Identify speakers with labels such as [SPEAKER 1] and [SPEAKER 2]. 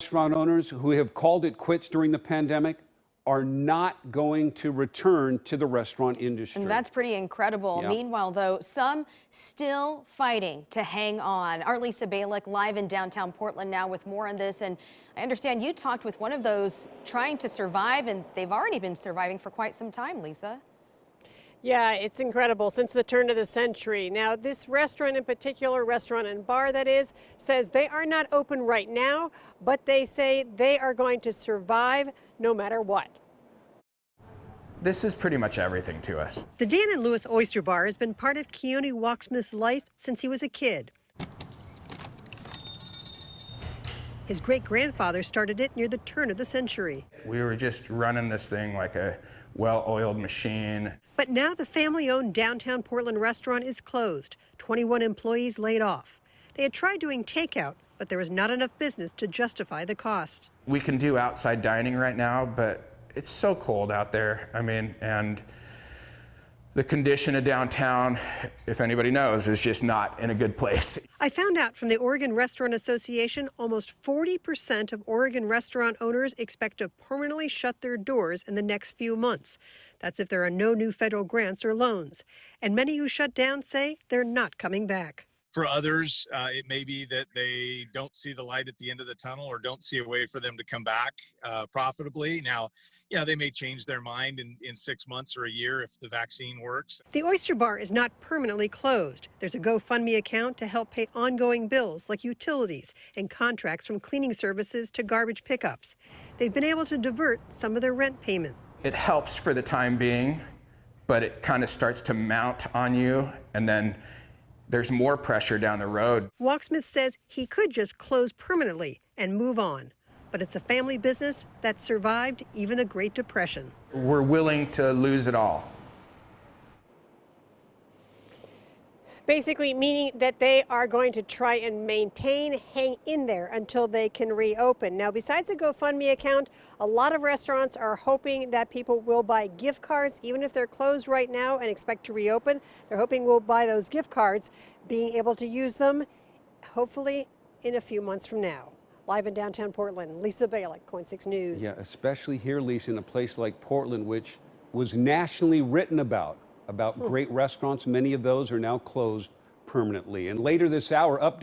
[SPEAKER 1] Restaurant owners who have called it quits during the pandemic are not going to return to the restaurant industry.
[SPEAKER 2] And that's pretty incredible.
[SPEAKER 1] Yeah.
[SPEAKER 2] Meanwhile, though, some still fighting to hang on. Our Lisa Balick live in downtown Portland now with more on this. And I understand you talked with one of those trying to survive, and they've already been surviving for quite some time, Lisa.
[SPEAKER 3] Yeah, it's incredible since the turn of the century. Now, this restaurant in particular, restaurant and bar that is, says they are not open right now, but they say they are going to survive no matter what.
[SPEAKER 4] This is pretty much everything to us.
[SPEAKER 3] The Dan Louis Oyster Bar has been part of Keonie Wachsmuth's life since he was a kid. His great-grandfather started it near the turn of the century.
[SPEAKER 4] We were just running this thing like a well-oiled machine.
[SPEAKER 3] But now the family-owned downtown Portland restaurant is closed. 21 employees laid off. They had tried doing takeout, but there was not enough business to justify the cost.
[SPEAKER 4] We can do outside dining right now, but it's so cold out there. I mean, and the condition of downtown, if anybody knows, is just not in a good place.
[SPEAKER 3] I found out from the Oregon Restaurant Association, almost 40% of Oregon restaurant owners expect to permanently shut their doors in the next few months. That's if there are no new federal grants or loans. And many who shut down say they're not coming back.
[SPEAKER 5] For others, it may be that they don't see the light at the end of the tunnel or don't see a way for them to come back profitably. Now, they may change their mind in 6 months or a year if the vaccine works.
[SPEAKER 3] The Oyster Bar is not permanently closed. There's a GoFundMe account to help pay ongoing bills like utilities and contracts from cleaning services to garbage pickups. They've been able to divert some of their rent payment.
[SPEAKER 4] It helps for the time being, but it kind of starts to mount on you, and then there's more pressure down the road.
[SPEAKER 3] Wachsmuth says he could just close permanently and move on. But it's a family business that survived even the Great Depression.
[SPEAKER 4] We're willing to lose it all.
[SPEAKER 3] Basically meaning that they are going to try and hang in there until they can reopen. Now, besides the GoFundMe account, a lot of restaurants are hoping that people will buy gift cards, even if they're closed right now and expect to reopen. They're hoping we'll buy those gift cards, being able to use them, hopefully, in a few months from now. Live in downtown Portland, Lisa Balick, KOIN 6 News.
[SPEAKER 1] Yeah, especially here, Lisa, in a place like Portland, which was nationally written about great restaurants. Many of those are now closed permanently. And later this hour, update